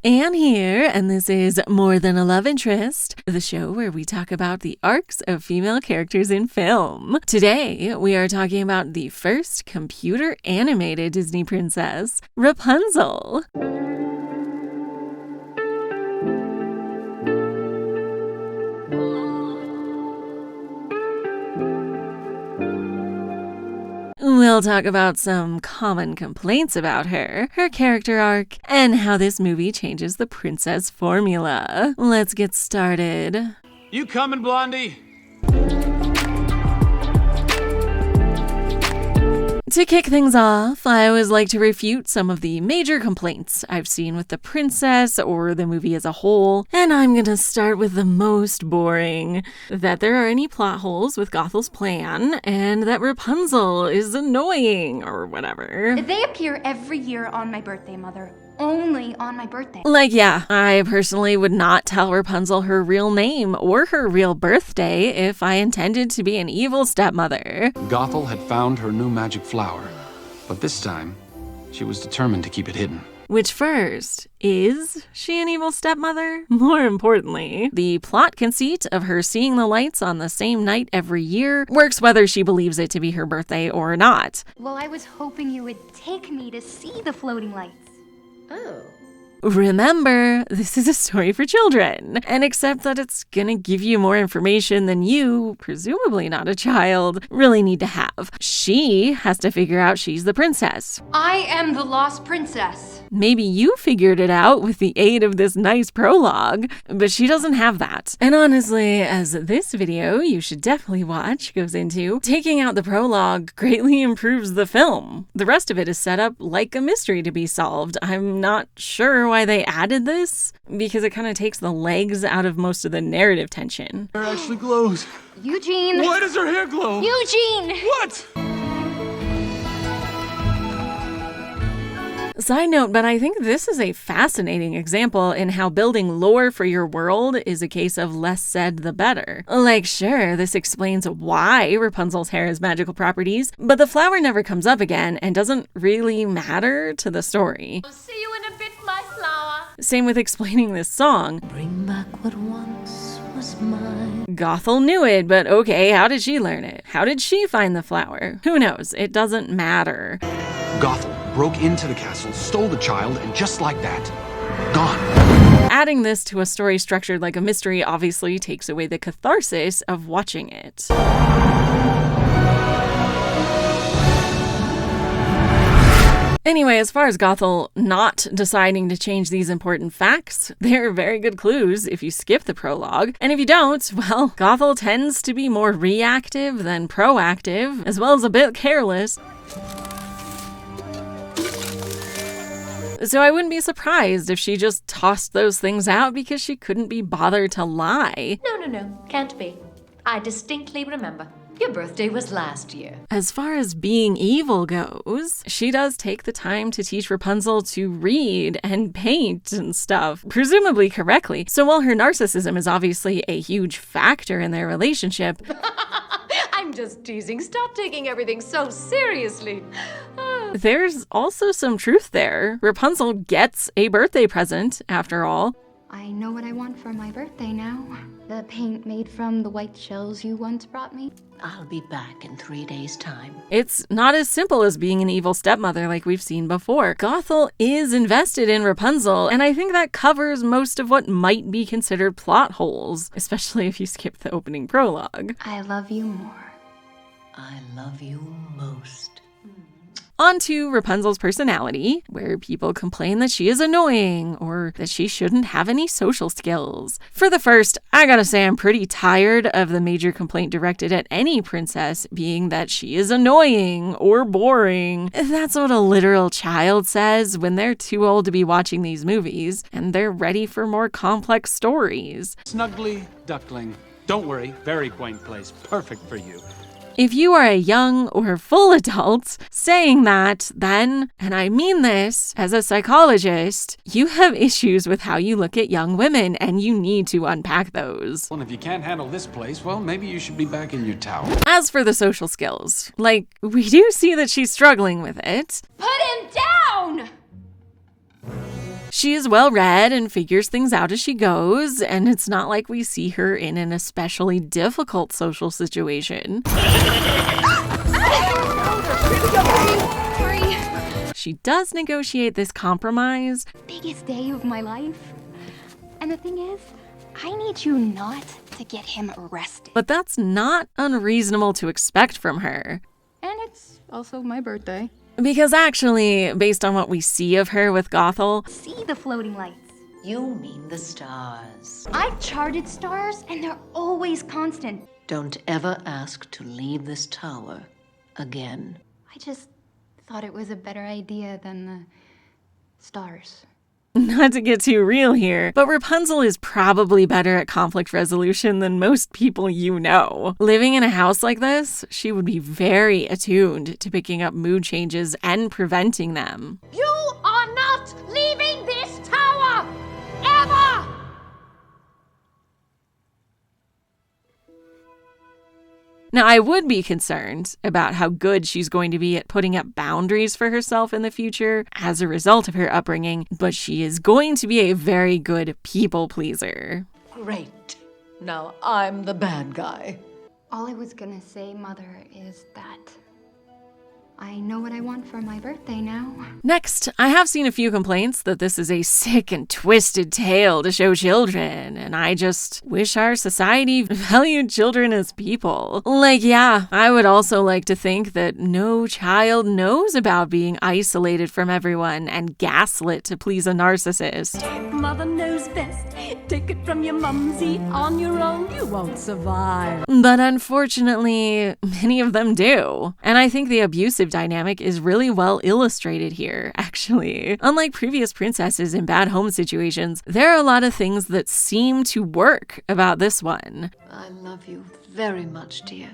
Anne here, and this is More Than a Love Interest, the show where we talk about the arcs of female characters in film. Today, we are talking about the first computer-animated Disney princess, Rapunzel. We'll talk about some common complaints about her character arc, and how this movie changes the princess formula. Let's get started. You coming, Blondie? To kick things off, I always like to refute some of the major complaints I've seen with the princess or the movie as a whole, and I'm gonna start with the most boring. That there are any plot holes with Gothel's plan, and that Rapunzel is annoying, or whatever. They appear every year on my birthday, Mother. Only on my birthday. Like, yeah, I personally would not tell Rapunzel her real name or her real birthday if I intended to be an evil stepmother. Gothel had found her new magic flower, but this time, she was determined to keep it hidden. Which first, is she an evil stepmother? More importantly, the plot conceit of her seeing the lights on the same night every year works whether she believes it to be her birthday or not. Well, I was hoping you would take me to see the floating lights. Oh. Remember, this is a story for children, and except that it's gonna give you more information than you, presumably not a child, really need to have. She has to figure out she's the princess. I am the lost princess. Maybe you figured it out with the aid of this nice prologue, but she doesn't have that. And honestly, as this video you should definitely watch goes into, taking out the prologue greatly improves the film. The rest of it is set up like a mystery to be solved. I'm not sure why they added this, because it kind of takes the legs out of most of the narrative tension. Her hair actually glows. Eugene! Why does her hair glow? Eugene! What? Side note, but I think this is a fascinating example in how building lore for your world is a case of less said the better. Like, sure, this explains why Rapunzel's hair has magical properties, but the flower never comes up again and doesn't really matter to the story. I'll see you in a bit, my flower. Same with explaining this song. Bring back what once was mine. Gothel knew it, but okay, how did she learn it? How did she find the flower? Who knows? It doesn't matter. Gothel broke into the castle, stole the child, and just like that, gone. Adding this to a story structured like a mystery obviously takes away the catharsis of watching it. Anyway, as far as Gothel not deciding to change these important facts, they're very good clues if you skip the prologue. And if you don't, well, Gothel tends to be more reactive than proactive, as well as a bit careless. So I wouldn't be surprised if she just tossed those things out because she couldn't be bothered to lie. No, can't be. I distinctly remember. Your birthday was last year. As far as being evil goes, she does take the time to teach Rapunzel to read and paint and stuff, presumably correctly. So while her narcissism is obviously a huge factor in their relationship, I'm just teasing. Stop taking everything so seriously. there's also some truth there. Rapunzel gets a birthday present, after all. I know what I want for my birthday now. The paint made from the white shells you once brought me. I'll be back in 3 days' time. It's not as simple as being an evil stepmother like we've seen before. Gothel is invested in Rapunzel, and I think that covers most of what might be considered plot holes, especially if you skip the opening prologue. I love you more. I love you most. On to Rapunzel's personality, where people complain that she is annoying or that she shouldn't have any social skills. For the first, I gotta say I'm pretty tired of the major complaint directed at any princess being that she is annoying or boring. That's what a literal child says when they're too old to be watching these movies and they're ready for more complex stories. Snuggly duckling. Don't worry, very quaint place. Perfect for you. If you are a young or full adult saying that, then, and I mean this as a psychologist, you have issues with how you look at young women and you need to unpack those. Well, if you can't handle this place, well, maybe you should be back in your tower. As for the social skills, like, we do see that she's struggling with it. Put him down! She is well read and figures things out as she goes, and it's not like we see her in an especially difficult social situation. She does negotiate this compromise. Biggest day of my life. And the thing is, I need you not to get him arrested. But that's not unreasonable to expect from her. And it's also my birthday. Because actually, based on what we see of her with Gothel, See the floating lights. You mean the stars. I've charted stars, and they're always constant. Don't ever ask to leave this tower again. I just thought it was a better idea than the stars. not to get too real here, but Rapunzel is probably better at conflict resolution than most people you know. Living in a house like this, she would be very attuned to picking up mood changes and preventing them. You are not leaving this tower! Ever! Now, I would be concerned about how good she's going to be at putting up boundaries for herself in the future as a result of her upbringing, but she is going to be a very good people pleaser. Great. Now I'm the bad guy. All I was gonna say, Mother, is that I know what I want for my birthday now. Next, I have seen a few complaints that this is a sick and twisted tale to show children, and I just wish our society valued children as people. Like, yeah, I would also like to think that no child knows about being isolated from everyone and gaslit to please a narcissist. Mother knows best. Take it from your mumsy. On your own, you won't survive. But unfortunately, many of them do. And I think the abusive dynamic is really well illustrated here, actually. Unlike previous princesses in bad home situations, there are a lot of things that seem to work about this one. I love you very much, dear.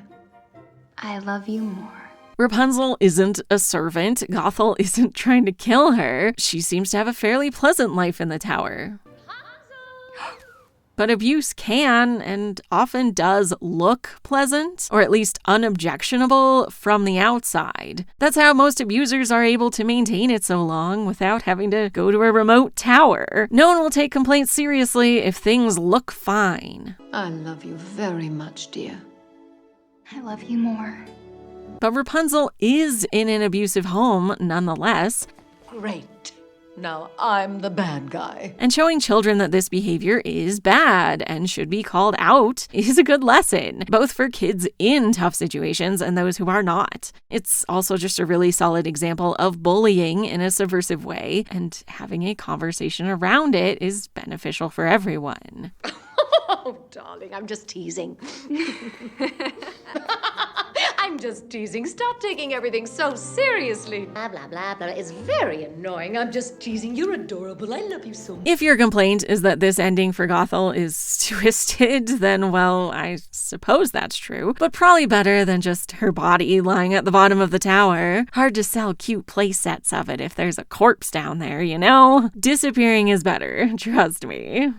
I love you more. Rapunzel isn't a servant. Gothel isn't trying to kill her. She seems to have a fairly pleasant life in the tower. But abuse can and often does look pleasant, or at least unobjectionable from the outside. That's how most abusers are able to maintain it so long without having to go to a remote tower. No one will take complaints seriously if things look fine. I love you very much, dear. I love you more. But Rapunzel is in an abusive home nonetheless. Great. Now I'm the bad guy. And showing children that this behavior is bad and should be called out is a good lesson, both for kids in tough situations and those who are not. It's also just a really solid example of bullying in a subversive way, and having a conversation around it is beneficial for everyone. Oh, darling, I'm just teasing. I'm just teasing. Stop taking everything so seriously. Blah, blah, blah, blah. It's very annoying. I'm just teasing. You're adorable. I love you so much. If your complaint is that this ending for Gothel is twisted, then, well, I suppose that's true. But probably better than just her body lying at the bottom of the tower. Hard to sell cute play sets of it if there's a corpse down there, you know? Disappearing is better, trust me.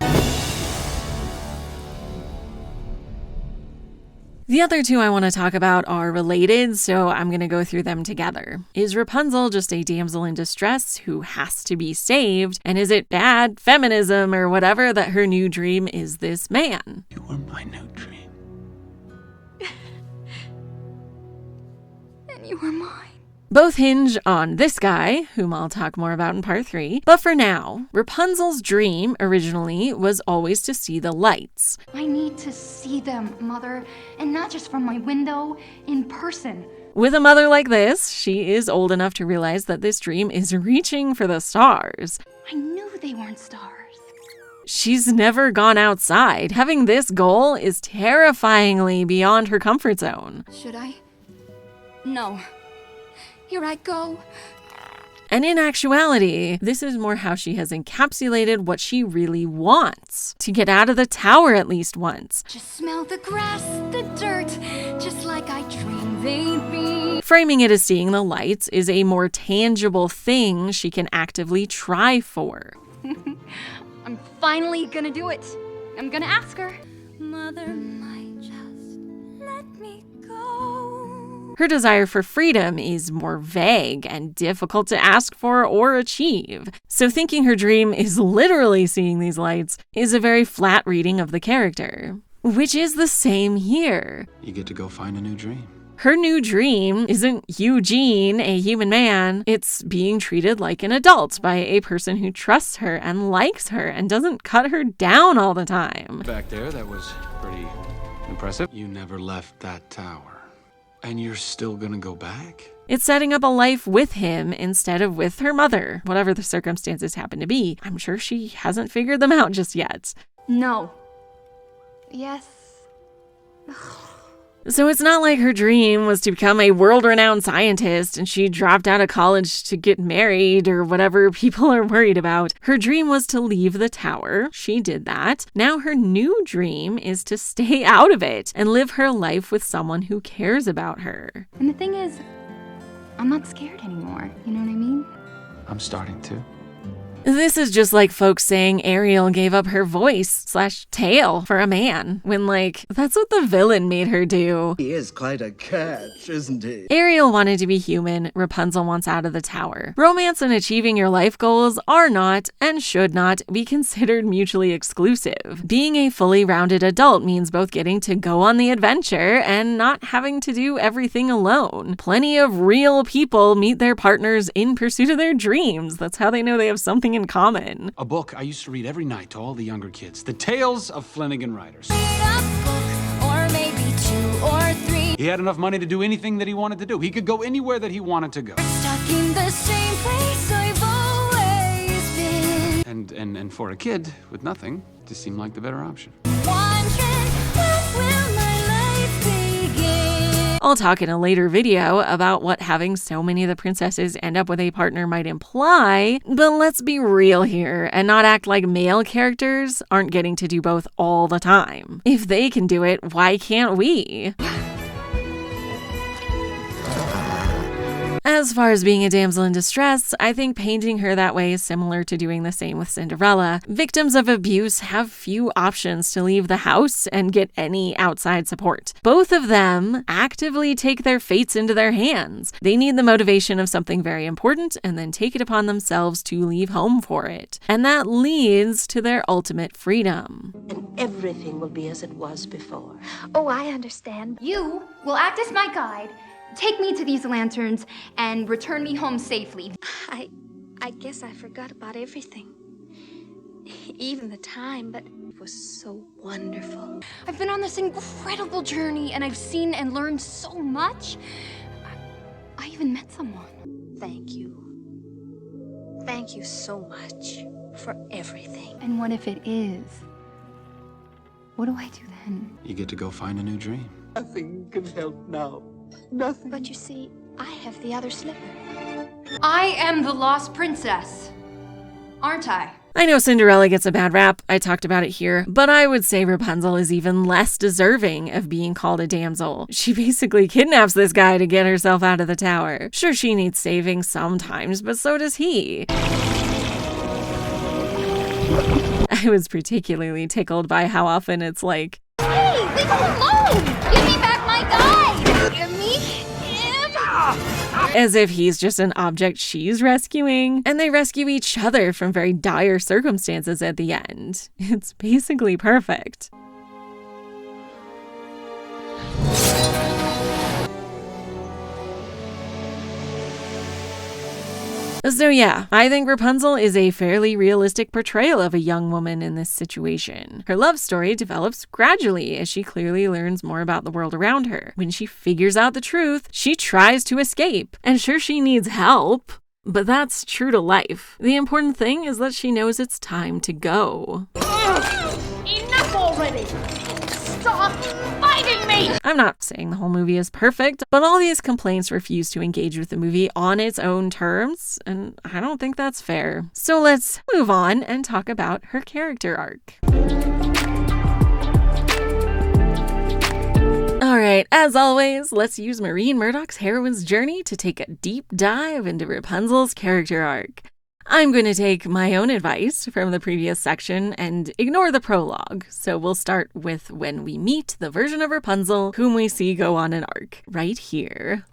The other two I want to talk about are related, so I'm going to go through them together. Is Rapunzel just a damsel in distress who has to be saved? And is it bad feminism or whatever that her new dream is this man? You were my new dream. And you were mine. Both hinge on this guy, whom I'll talk more about in part 3. But for now, Rapunzel's dream originally was always to see the lights. I need to see them, Mother, and not just from my window, in person. With a mother like this, she is old enough to realize that this dream is reaching for the stars. I knew they weren't stars. She's never gone outside. Having this goal is terrifyingly beyond her comfort zone. Should I? No. Here I go. And in actuality, this is more how she has encapsulated what she really wants. To get out of the tower at least once. Just smell the grass, the dirt, just like I dreamed they'd be. Framing it as seeing the lights is a more tangible thing she can actively try for. I'm finally gonna do it. I'm gonna ask her. Mother might just let me go. Her desire for freedom is more vague and difficult to ask for or achieve. So thinking her dream is literally seeing these lights is a very flat reading of the character. Which is the same here. You get to go find a new dream. Her new dream isn't Eugene, a human man. It's being treated like an adult by a person who trusts her and likes her and doesn't cut her down all the time. Back there, that was pretty impressive. You never left that tower. And you're still gonna go back? It's setting up a life with him instead of with her mother, whatever the circumstances happen to be. I'm sure she hasn't figured them out just yet. No. Yes. So it's not like her dream was to become a world-renowned scientist and she dropped out of college to get married or whatever people are worried about. Her dream was to leave the tower. She did that. Now her new dream is to stay out of it and live her life with someone who cares about her. And the thing is, I'm not scared anymore. You know what I mean? I'm starting to. This is just like folks saying Ariel gave up her voice/tail for a man, when that's what the villain made her do. He is quite a catch, isn't he? Ariel wanted to be human, Rapunzel wants out of the tower. Romance and achieving your life goals are not, and should not, be considered mutually exclusive. Being a fully rounded adult means both getting to go on the adventure and not having to do everything alone. Plenty of real people meet their partners in pursuit of their dreams. That's how they know they have something in common. A book I used to read every night to all the younger kids. The Tales of Flanagan Riders. Or maybe 2 or 3. He had enough money to do anything that he wanted to do. He could go anywhere that he wanted to go. Stuck in the same place I've always been. And for a kid with nothing, this seemed like the better option. Wondering, when will my life begin? I'll talk in a later video about what having so many of the princesses end up with a partner might imply, but let's be real here and not act like male characters aren't getting to do both all the time. If they can do it, why can't we? As far as being a damsel in distress, I think painting her that way is similar to doing the same with Cinderella. Victims of abuse have few options to leave the house and get any outside support. Both of them actively take their fates into their hands. They need the motivation of something very important and then take it upon themselves to leave home for it. And that leads to their ultimate freedom. And everything will be as it was before. Oh, I understand. You will act as my guide, take me to these lanterns, and return me home safely. I guess I forgot about everything. Even the time, but it was so wonderful. I've been on this incredible journey, and I've seen and learned so much. I even met someone. Thank you. Thank you so much for everything. And what if it is? What do I do then? You get to go find a new dream. Nothing can help now. Nothing. But you see, I have the other slipper. I am the lost princess, aren't I? I know Cinderella gets a bad rap, I talked about it here, but I would say Rapunzel is even less deserving of being called a damsel. She basically kidnaps this guy to get herself out of the tower. Sure, she needs saving sometimes, but so does he. I was particularly tickled by how often it's like, Hey, leave him alone! Give me back my guide! Give me him! as if he's just an object she's rescuing, and they rescue each other from very dire circumstances at the end. It's basically perfect. So yeah, I think Rapunzel is a fairly realistic portrayal of a young woman in this situation. Her love story develops gradually as she clearly learns more about the world around her. When she figures out the truth, she tries to escape. And sure, she needs help, but that's true to life. The important thing is that she knows it's time to go. Enough already! Stop fighting me! I'm not saying the whole movie is perfect, but all these complaints refuse to engage with the movie on its own terms, and I don't think that's fair. So let's move on and talk about her character arc. Alright, as always, let's use Maureen Murdoch's heroine's journey to take a deep dive into Rapunzel's character arc. I'm going to take my own advice from the previous section and ignore the prologue. So we'll start with when we meet the version of Rapunzel whom we see go on an arc, right here.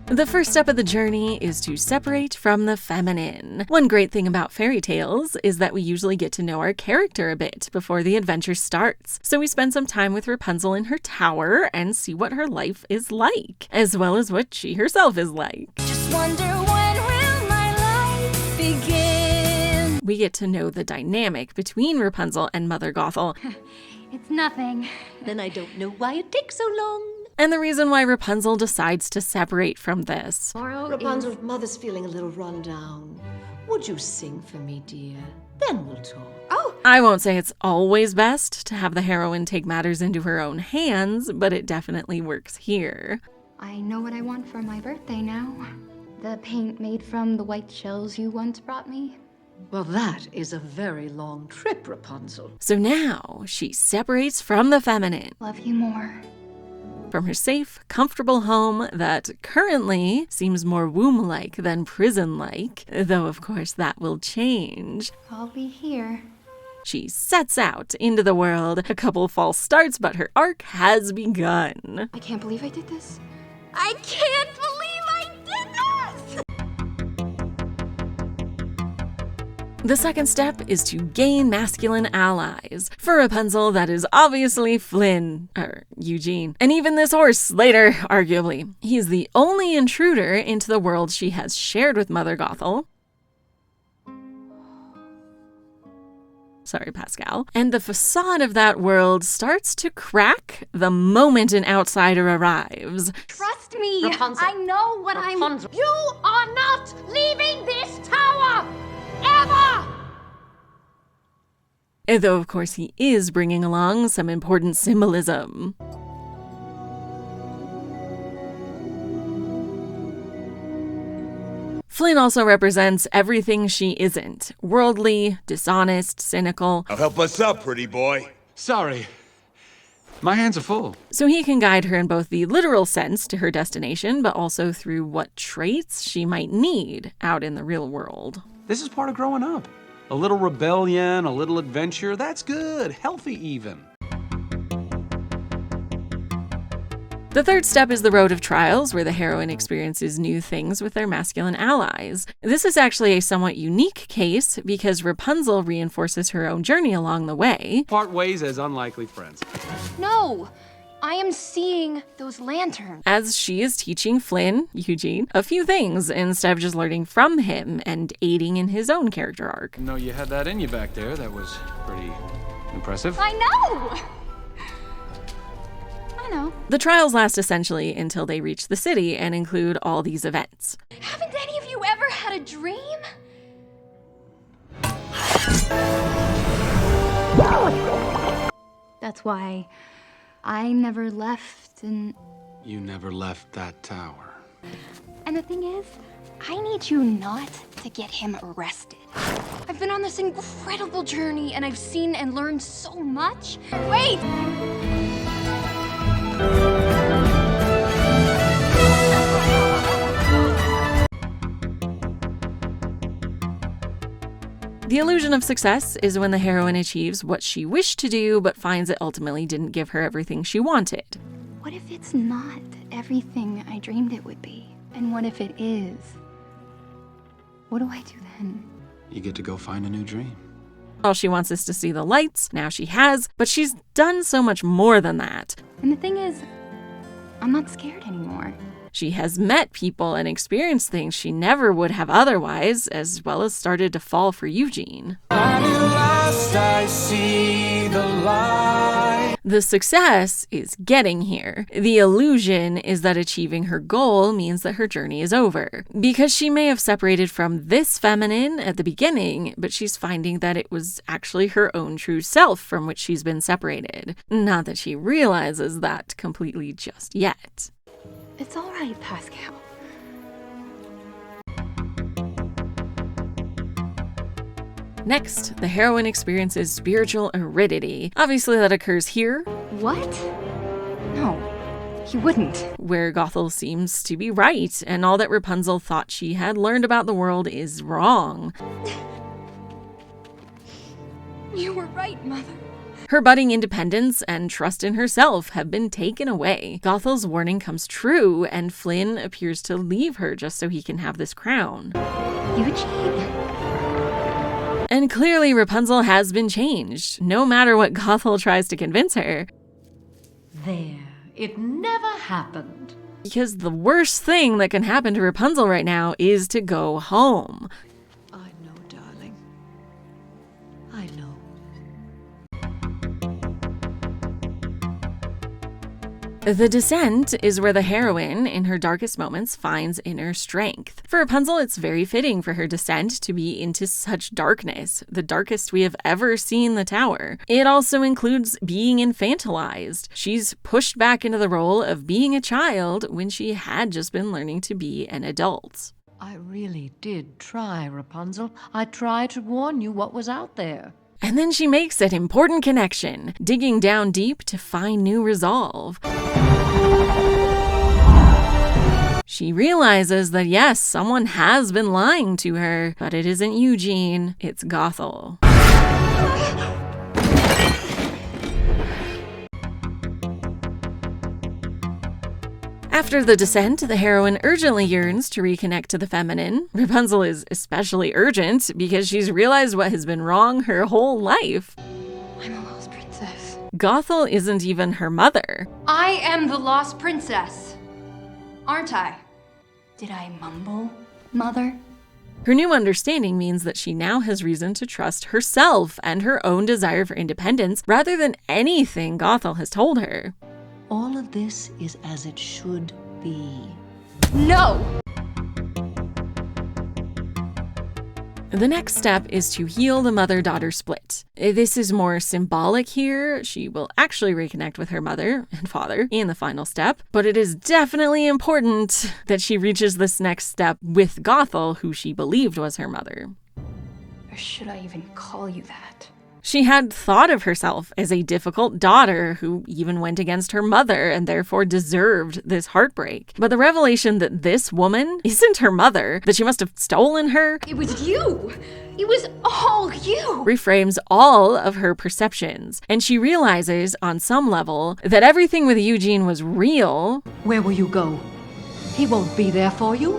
The first step of the journey is to separate from the feminine. One great thing about fairy tales is that we usually get to know our character a bit before the adventure starts. So we spend some time with Rapunzel in her tower and see what her life is like, as well as what she herself is like. Just wonder when will my life begin? We get to know the dynamic between Rapunzel and Mother Gothel, It's nothing. Then I don't know why it takes so long. and the reason why Rapunzel decides to separate from this. Rapunzel, Mother's feeling a little run down. Would you sing for me, dear? Then we'll talk. Oh, I won't say it's always best to have the heroine take matters into her own hands, but it definitely works here. I know what I want for my birthday now. The paint made from the white shells you once brought me. Well, that is a very long trip, Rapunzel. So now she separates from the feminine, Love you more. from her safe, comfortable home that currently seems more womb-like than prison-like, though of course that will change. I'll be here. She sets out into the world. A couple false starts, but her arc has begun. I can't believe I did this. I can't believe I did this! The second step is to gain masculine allies. For Rapunzel, that is obviously Eugene. And even this horse later, arguably. He's the only intruder into the world she has shared with Mother Gothel. Sorry, Pascal. And the facade of that world starts to crack the moment an outsider arrives. Trust me. Rapunzel. I know what Rapunzel. You are not leaving this tower! Ever! Though, of course, he is bringing along some important symbolism. Flynn also represents everything she isn't. Worldly, dishonest, cynical. Now help us out, pretty boy. Sorry. My hands are full. So he can guide her in both the literal sense to her destination, but also through what traits she might need out in the real world. This is part of growing up. A little rebellion, a little adventure, that's good. Healthy even. The third step is the road of trials, where the heroine experiences new things with their masculine allies. This is actually a somewhat unique case because Rapunzel reinforces her own journey along the way. Part ways as unlikely friends. No! I am seeing those lanterns. As she is teaching Flynn, Eugene, a few things instead of just learning from him and aiding in his own character arc. No, you had that in you back there. That was pretty impressive. I know! I know. The trials last essentially until they reach the city and include all these events. Haven't any of you ever had a dream? That's why I never left and You never left that tower. the thing is, I need you not to get him arrested. I've been on this incredible journey and I've seen and learned so much. Wait! The illusion of success is when the heroine achieves what she wished to do but finds it ultimately didn't give her everything she wanted. What if it's not everything I dreamed it would be? And what if it is? What do I do then? You get to go find a new dream. All she wants is to see the lights, now she has, but she's done so much more than that. And the thing is, I'm not scared anymore. She has met people and experienced things she never would have otherwise, as well as started to fall for Eugene. The success is getting here. The illusion is that achieving her goal means that her journey is over. Because she may have separated from this feminine at the beginning, but she's finding that it was actually her own true self from which she's been separated. Not that she realizes that completely just yet. It's all right, Pascal. Next, the heroine experiences spiritual aridity. Obviously that occurs here, What? No. He wouldn't. where Gothel seems to be right, and all that Rapunzel thought she had learned about the world is wrong. You were right, Mother. Her budding independence and trust in herself have been taken away. Gothel's warning comes true, and Flynn appears to leave her just so he can have this crown. Eugene. And clearly Rapunzel has been changed, no matter what Gothel tries to convince her. There. It never happened. Because the worst thing that can happen to Rapunzel right now is to go home. I know, darling. I know. The Descent is where the heroine, in her darkest moments, finds inner strength. For Rapunzel, it's very fitting for her descent to be into such darkness, the darkest we have ever seen the tower. It also includes being infantilized. She's pushed back into the role of being a child when she had just been learning to be an adult. I really did try, Rapunzel. I tried to warn you what was out there. And then she makes that important connection, digging down deep to find new resolve. She realizes that yes, someone has been lying to her, but it isn't Eugene, it's Gothel. After the descent, the heroine urgently yearns to reconnect to the feminine. Rapunzel is especially urgent because she's realized what has been wrong her whole life. I'm a lost princess. Gothel isn't even her mother. I am the lost princess. Aren't I? Did I mumble, Mother? Her new understanding means that she now has reason to trust herself and her own desire for independence rather than anything Gothel has told her. All of this is as it should be. No! The next step is to heal the mother-daughter split. This is more symbolic here. She will actually reconnect with her mother and father in the final step, but it is definitely important that she reaches this next step with Gothel, who she believed was her mother. Or should I even call you that? She had thought of herself as a difficult daughter who even went against her mother and therefore deserved this heartbreak. But the revelation that this woman isn't her mother, that she must have stolen her, It was you! It was all you! reframes all of her perceptions. And she realizes, on some level, that everything with Eugene was real. Where will you go? He won't be there for you.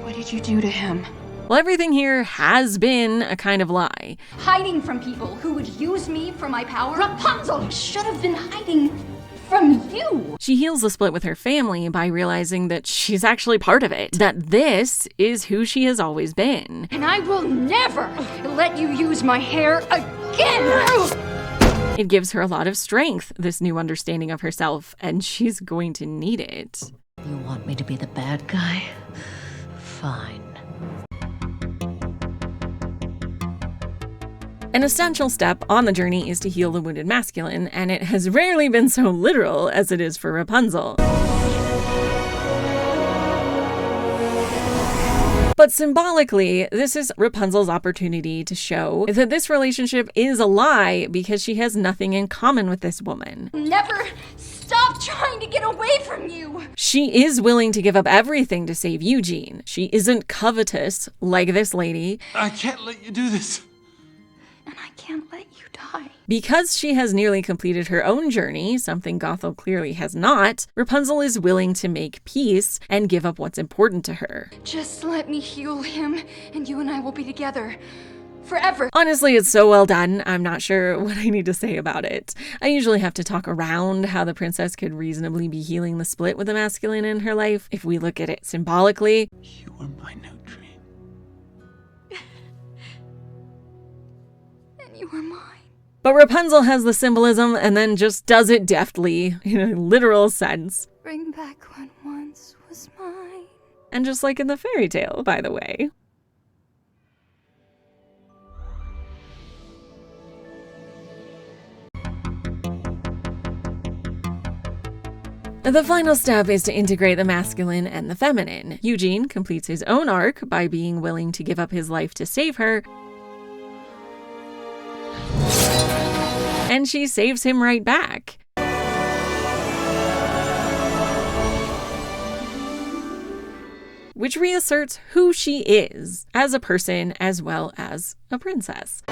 What did you do to him? Well, everything here has been a kind of lie. Hiding from people who would use me for my power? Rapunzel should have been hiding from you! She heals the split with her family by realizing that she's actually part of it, that this is who she has always been. And I will never let you use my hair again! It gives her a lot of strength, this new understanding of herself, and she's going to need it. You want me to be the bad guy? Fine. An essential step on the journey is to heal the wounded masculine, and it has rarely been so literal as it is for Rapunzel. But symbolically, this is Rapunzel's opportunity to show that this relationship is a lie because she has nothing in common with this woman. Never stop trying to get away from you! She is willing to give up everything to save Eugene. She isn't covetous like this lady. I can't let you do this. And I can't let you die. Because she has nearly completed her own journey, something Gothel clearly has not, Rapunzel is willing to make peace and give up what's important to her. Just let me heal him, and you and I will be together. Forever. Honestly, it's so well done, I'm not sure what I need to say about it. I usually have to talk around how the princess could reasonably be healing the split with the masculine in her life. If we look at it symbolically, You are my new dream. And you are mine. but Rapunzel has the symbolism and then just does it deftly in a literal sense. Bring back what once was mine. And just like in the fairy tale, by the way. The final step is to integrate the masculine and the feminine. Eugene completes his own arc by being willing to give up his life to save her, and she saves him right back. which reasserts who she is as a person as well as a princess.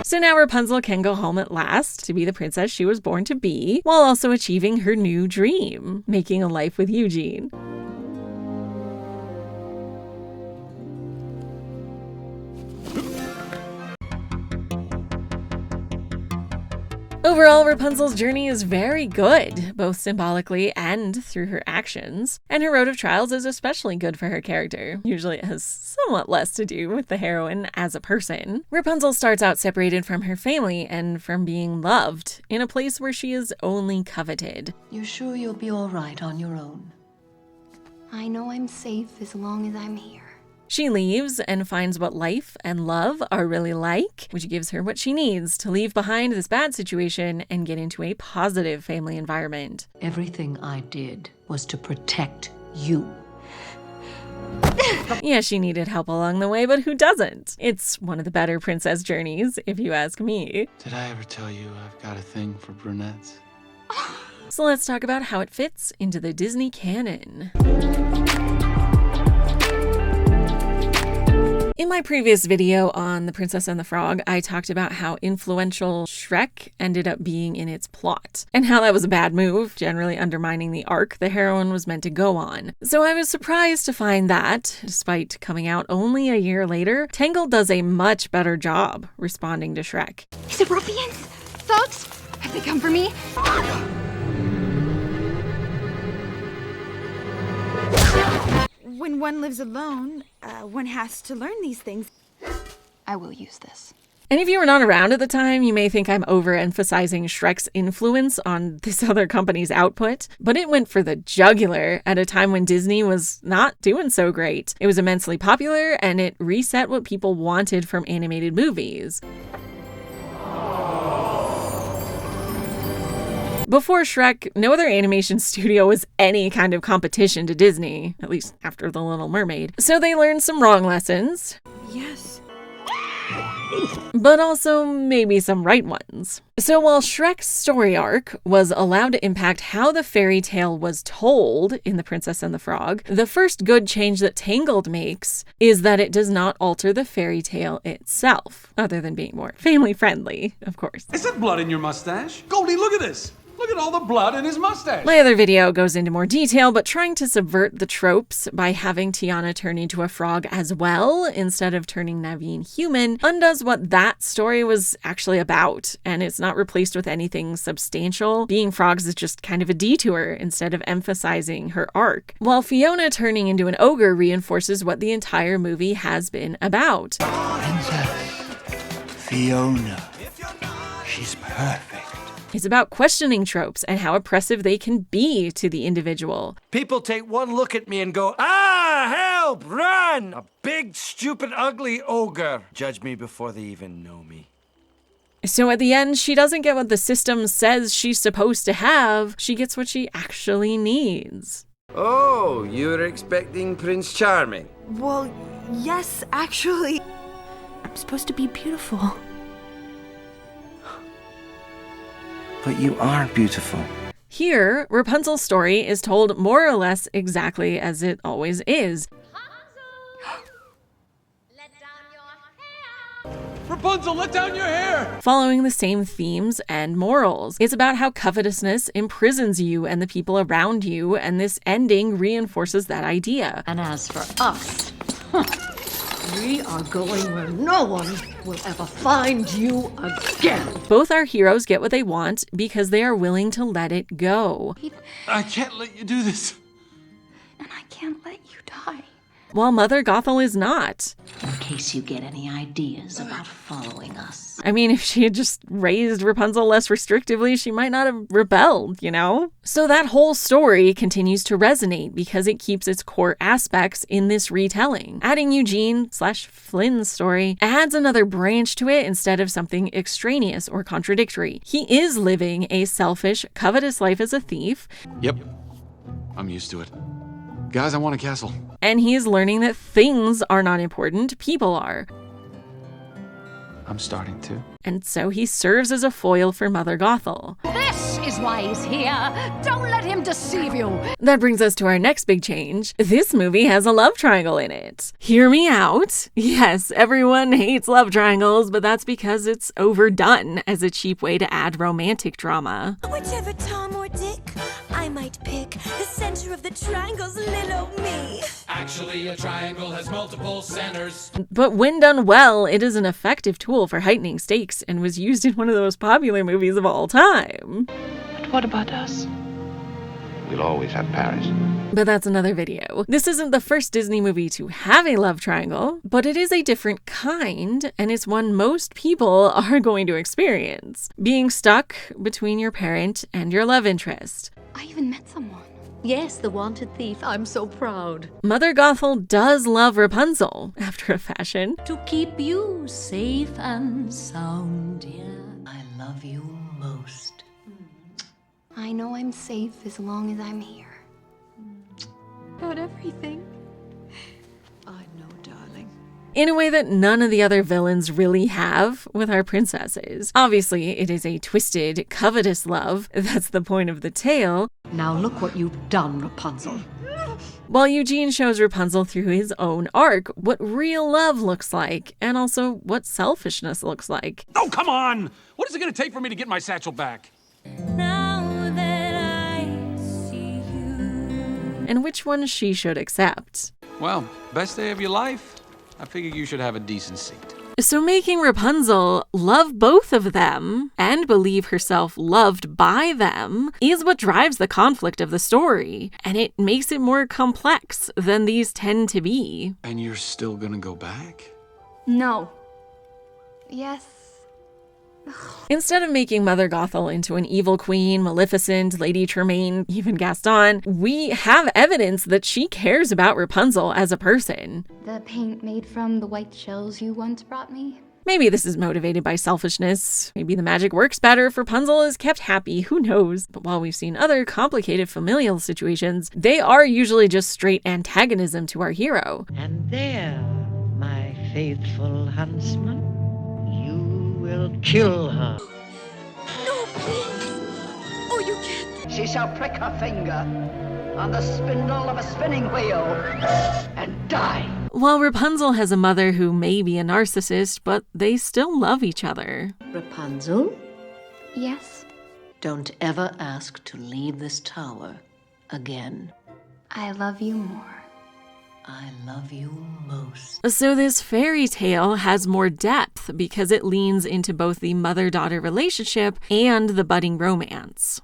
So now Rapunzel can go home at last to be the princess she was born to be, while also achieving her new dream, making a life with Eugene. Overall, Rapunzel's journey is very good, both symbolically and through her actions, and her road of trials is especially good for her character. Usually it has somewhat less to do with the heroine as a person. Rapunzel starts out separated from her family and from being loved, in a place where she is only coveted. You sure you'll be all right on your own? I know I'm safe as long as I'm here. She leaves and finds what life and love are really like, which gives her what she needs to leave behind this bad situation and get into a positive family environment. Everything I did was to protect you. Yeah, she needed help along the way, but who doesn't? It's one of the better princess journeys, if you ask me. Did I ever tell you I've got a thing for brunettes? So let's talk about how it fits into the Disney canon. In my previous video on The Princess and the Frog, I talked about how influential Shrek ended up being in its plot, and how that was a bad move, generally undermining the arc the heroine was meant to go on. So I was surprised to find that, despite coming out only a year later, Tangled does a much better job responding to Shrek. Is it ruffians? Thugs? Have they come for me? When one lives alone, one has to learn these things. I will use this. And if you were not around at the time, you may think I'm overemphasizing Shrek's influence on this other company's output, but it went for the jugular at a time when Disney was not doing so great. It was immensely popular, and it reset what people wanted from animated movies. Before Shrek, no other animation studio was any kind of competition to Disney, at least after The Little Mermaid. So they learned some wrong lessons. Yes. But also maybe some right ones. So while Shrek's story arc was allowed to impact how the fairy tale was told in The Princess and the Frog, the first good change that Tangled makes is that it does not alter the fairy tale itself, other than being more family friendly, of course. Is that blood in your mustache? Goldie, look at this! Look at all the blood in his mustache! My other video goes into more detail, but trying to subvert the tropes by having Tiana turn into a frog as well, instead of turning Naveen human, undoes what that story was actually about, and it's not replaced with anything substantial. Being frogs is just kind of a detour instead of emphasizing her arc. While Fiona turning into an ogre reinforces what the entire movie has been about. Princess Fiona. She's perfect. It's about questioning tropes and how oppressive they can be to the individual. People take one look at me and go, ah, help, run! A big, stupid, ugly ogre. Judge me before they even know me. So at the end, she doesn't get what the system says she's supposed to have. She gets what she actually needs. Oh, you were expecting Prince Charming? Well, yes, actually. I'm supposed to be beautiful. But you are beautiful. Here, Rapunzel's story is told more or less exactly as it always is. Rapunzel, let down your hair! Following the same themes and morals. It's about how covetousness imprisons you and the people around you, and this ending reinforces that idea. And as for us, we are going where no one will ever find you again. Both our heroes get what they want because they are willing to let it go. I can't let you do this. And I can't let you die. While Mother Gothel is not. In case you get any ideas about following us. I mean, if she had just raised Rapunzel less restrictively, she might not have rebelled, you know? So that whole story continues to resonate because it keeps its core aspects in this retelling. Adding Eugene/Flynn's story adds another branch to it instead of something extraneous or contradictory. He is living a selfish, covetous life as a thief. Yep. I'm used to it. Guys, I want a castle. And he is learning that things are not important, people are. I'm starting to. And so he serves as a foil for Mother Gothel. This is is why he's here. Don't let him deceive you. That brings us to our next big change. This movie has a love triangle in it. Hear me out. Yes, everyone hates love triangles, but that's because it's overdone as a cheap way to add romantic drama. Whichever Tom or Dick I might pick, the center of the triangle's little me. Actually, a triangle has multiple centers. But when done well, it is an effective tool for heightening stakes and was used in one of the most popular movies of all time. But what about us? We'll always have Paris. But that's another video. This isn't the first Disney movie to have a love triangle, but it is a different kind, and it's one most people are going to experience. Being stuck between your parent and your love interest. I even met someone. Yes, the wanted thief. I'm so proud. Mother Gothel does love Rapunzel, after a fashion. To keep you safe and sound, dear. I love you most. I know I'm safe as long as I'm here. About everything. I know, darling. In a way that none of the other villains really have with our princesses. Obviously, it is a twisted, covetous love. That's the point of the tale. Now look what you've done, Rapunzel. While Eugene shows Rapunzel through his own arc what real love looks like, and also what selfishness looks like. Oh, come on! What is it going to take for me to get my satchel back? Now that I see you. And which one she should accept. Well, best day of your life? I figure you should have a decent seat. So making Rapunzel love both of them and believe herself loved by them is what drives the conflict of the story, and it makes it more complex than these tend to be. And you're still gonna go back? No. Yes. Instead of making Mother Gothel into an evil queen, Maleficent, Lady Tremaine, even Gaston, we have evidence that she cares about Rapunzel as a person. The paint made from the white shells you once brought me? Maybe this is motivated by selfishness. Maybe the magic works better if Rapunzel is kept happy, who knows? But while we've seen other complicated familial situations, they are usually just straight antagonism to our hero. And there, my faithful huntsman, will kill her. No, please. Oh, you can't. She shall prick her finger on the spindle of a spinning wheel and die. While Rapunzel has a mother who may be a narcissist, but they still love each other. Rapunzel? Yes? Don't ever ask to leave this tower again. I love you more. I love you most. So this fairy tale has more depth because it leans into both the mother-daughter relationship and the budding romance.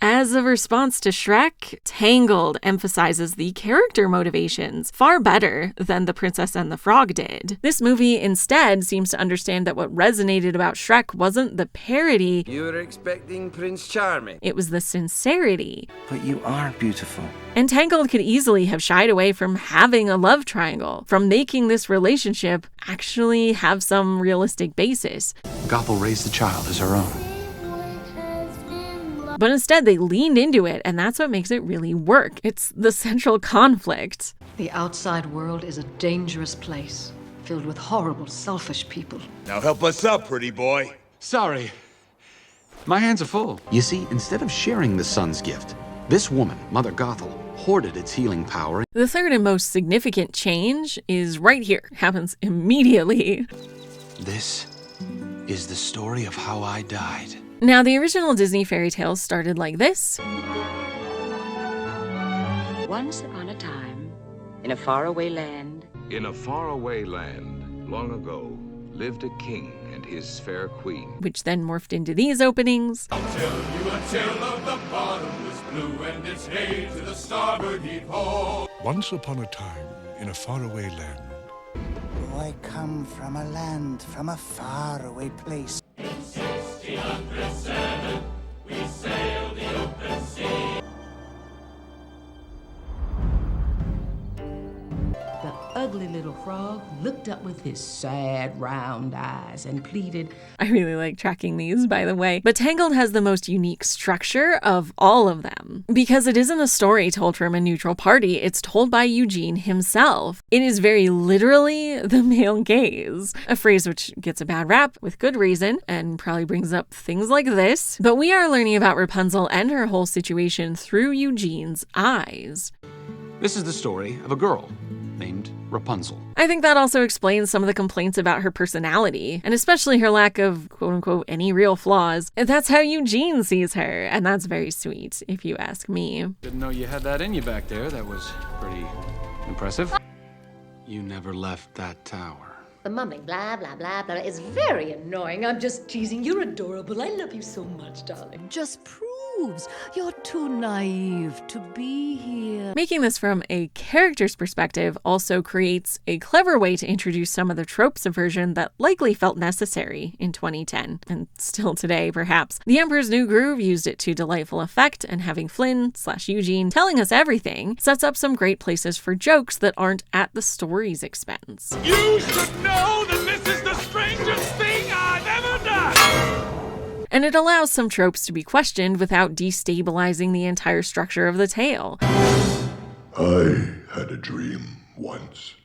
As a response to Shrek, Tangled emphasizes the character motivations far better than The Princess and the Frog did. This movie instead seems to understand that what resonated about Shrek wasn't the parody. You were expecting Prince Charming. It was the sincerity. But you are beautiful. And Tangled could easily have shied away from having a love triangle, from making this relationship actually have some realistic basis. Gothel raised the child as her own. But instead, they leaned into it, and that's what makes it really work. It's the central conflict. The outside world is a dangerous place, filled with horrible, selfish people. Now help us out, pretty boy. Sorry. My hands are full. You see, instead of sharing the sun's gift, this woman, Mother Gothel, hoarded its healing power. The third and most significant change is right here. It happens immediately. This is the story of how I died. Now, the original Disney fairy tales started like this. Once upon a time, in a faraway land. In a faraway land, long ago, lived a king and his fair queen. Which then morphed into these openings. I'll tell you a tale of the bottomless blue and its hay to the starboard heave ho. Once upon a time, in a faraway land. I come from a land, from a faraway place. In 1607, we sailed the open sea. The ugly little frog looked up with his sad round eyes and pleaded, I really like tracking these, by the way. But Tangled has the most unique structure of all of them. Because it isn't a story told from a neutral party, it's told by Eugene himself. It is very literally the male gaze, a phrase which gets a bad rap with good reason and probably brings up things like this. But we are learning about Rapunzel and her whole situation through Eugene's eyes. This is the story of a girl named Rapunzel. I think that also explains some of the complaints about her personality, and especially her lack of quote-unquote any real flaws. And that's how Eugene sees her, and that's very sweet, if you ask me. Didn't know you had that in you back there. That was pretty impressive. You never left that tower. The mumming, blah, blah, blah, blah, is very annoying. I'm just teasing. You're adorable. I love you so much, darling. just proves you're too naive to be here. Making this from a character's perspective also creates a clever way to introduce some of the tropes of version that likely felt necessary in 2010, and still today, perhaps. The Emperor's New Groove used it to delightful effect, and having Flynn/Eugene telling us everything sets up some great places for jokes that aren't at the story's expense. You should know that this is the strangest thing I've ever done! And it allows some tropes to be questioned without destabilizing the entire structure of the tale. I had a dream once.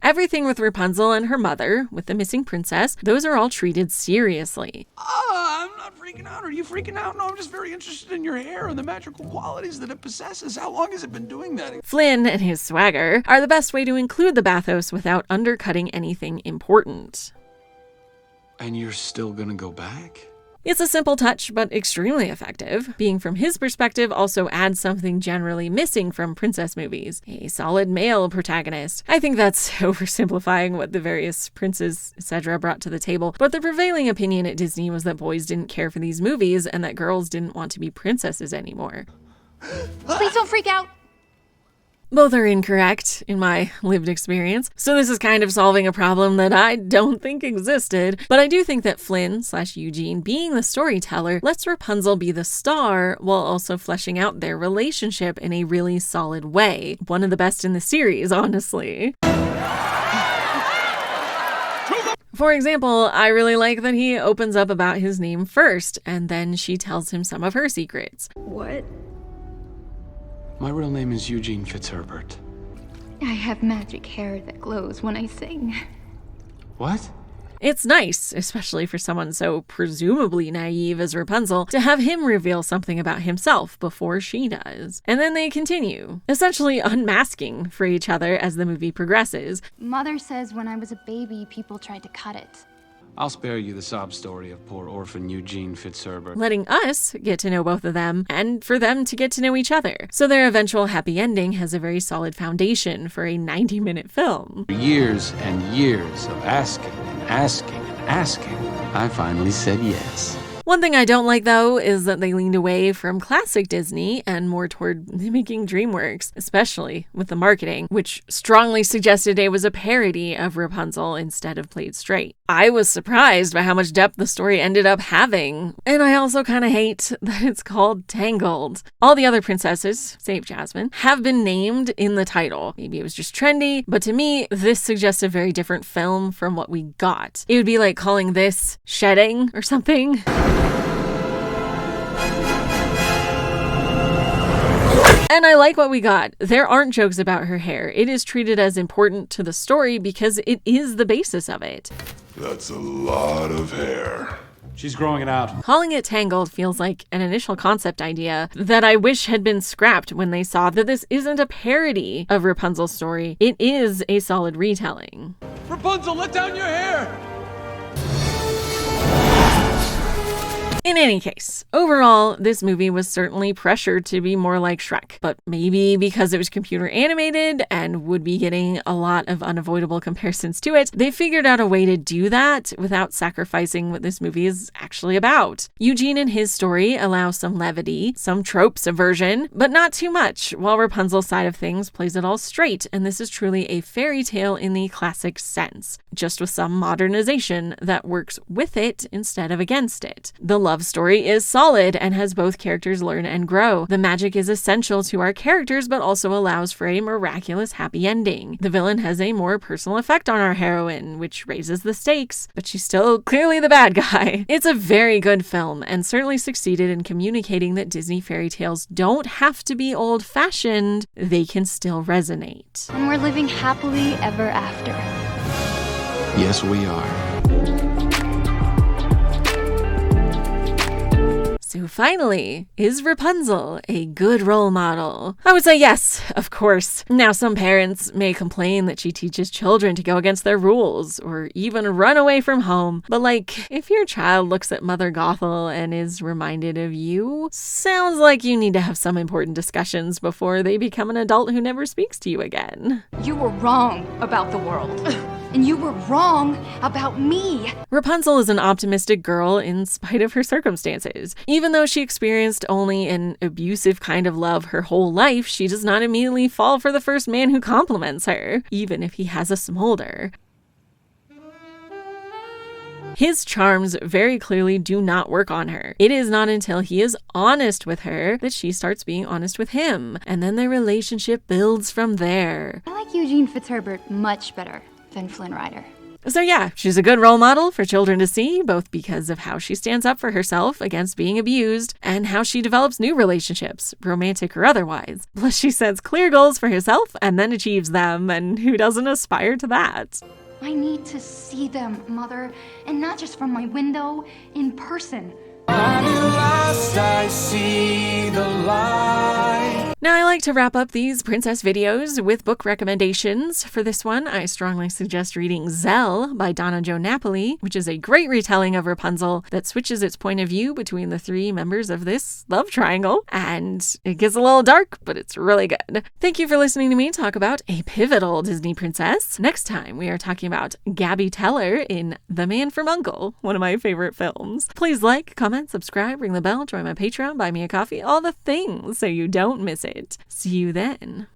Everything with Rapunzel and her mother, with the missing princess, those are all treated seriously. I'm not freaking out. Are you freaking out? No, I'm just very interested in your hair and the magical qualities that it possesses. How long has it been doing that? Flynn and his swagger are the best way to include the bathos without undercutting anything important. And you're still gonna go back? It's a simple touch, but extremely effective. Being from his perspective also adds something generally missing from princess movies: a solid male protagonist. I think that's oversimplifying what the various princes, etc. brought to the table, but the prevailing opinion at Disney was that boys didn't care for these movies and that girls didn't want to be princesses anymore. Please don't freak out. Both are incorrect in my lived experience, so this is kind of solving a problem that I don't think existed. But I do think that Flynn/Eugene being the storyteller lets Rapunzel be the star while also fleshing out their relationship in a really solid way. One of the best in the series, honestly. For example, I really like that he opens up about his name first, and then she tells him some of her secrets. What? My real name is Eugene Fitzherbert. I have magic hair that glows when I sing. What? It's nice, especially for someone so presumably naive as Rapunzel, to have him reveal something about himself before she does. And then they continue, essentially unmasking for each other as the movie progresses. Mother says when I was a baby, people tried to cut it. I'll spare you the sob story of poor orphan Eugene Fitzherbert. Letting us get to know both of them, and for them to get to know each other. So their eventual happy ending has a very solid foundation for a 90-minute film. Years and years of asking and asking and asking, I finally said yes. One thing I don't like, though, is that they leaned away from classic Disney and more toward mimicking DreamWorks, especially with the marketing, which strongly suggested it was a parody of Rapunzel instead of played straight. I was surprised by how much depth the story ended up having, and I also kind of hate that it's called Tangled. All the other princesses, save Jasmine, have been named in the title. Maybe it was just trendy, but to me, this suggests a very different film from what we got. It would be like calling this Shedding or something. And I like what we got. There aren't jokes about her hair. It is treated as important to the story because it is the basis of it. That's a lot of hair. She's growing it out. Calling it Tangled feels like an initial concept idea that I wish had been scrapped when they saw that this isn't a parody of Rapunzel's story. It is a solid retelling. Rapunzel, let down your hair! In any case, overall, this movie was certainly pressured to be more like Shrek, but maybe because it was computer animated and would be getting a lot of unavoidable comparisons to it, they figured out a way to do that without sacrificing what this movie is actually about. Eugene and his story allow some levity, some trope subversion, but not too much, while Rapunzel's side of things plays it all straight, and this is truly a fairy tale in the classic sense, just with some modernization that works with it instead of against it. The love love story is solid and has both characters learn and grow. The magic is essential to our characters, but also allows for a miraculous happy ending. The villain has a more personal effect on our heroine, which raises the stakes, but she's still clearly the bad guy. It's a very good film and certainly succeeded in communicating that Disney fairy tales don't have to be old-fashioned, they can still resonate. And we're living happily ever after. Yes, we are. So finally, is Rapunzel a good role model? I would say yes, of course. Now, some parents may complain that she teaches children to go against their rules or even run away from home. But like, if your child looks at Mother Gothel and is reminded of you, sounds like you need to have some important discussions before they become an adult who never speaks to you again. You were wrong about the world. And you were wrong about me. Rapunzel is an optimistic girl in spite of her circumstances. Even though she experienced only an abusive kind of love her whole life, she does not immediately fall for the first man who compliments her, even if he has a smolder. His charms very clearly do not work on her. It is not until he is honest with her that she starts being honest with him, and then their relationship builds from there. I like Eugene Fitzherbert much better than Flynn Rider. So yeah, she's a good role model for children to see, both because of how she stands up for herself against being abused and how she develops new relationships, romantic or otherwise. Plus she sets clear goals for herself and then achieves them, and who doesn't aspire to that? I need to see them, Mother, and not just from my window, in person. I see the light. Now, I like to wrap up these princess videos with book recommendations. For this one, I strongly suggest reading Zell by Donna Jo Napoli, which is a great retelling of Rapunzel that switches its point of view between the three members of this love triangle. And it gets a little dark, but it's really good. Thank you for listening to me talk about a pivotal Disney princess. Next time, we are talking about Gabby Teller in The Man from U.N.C.L.E., one of my favorite films. Please like, comment, subscribe, ring the bell, join my Patreon, buy me a coffee, all the things so you don't miss it. See you then.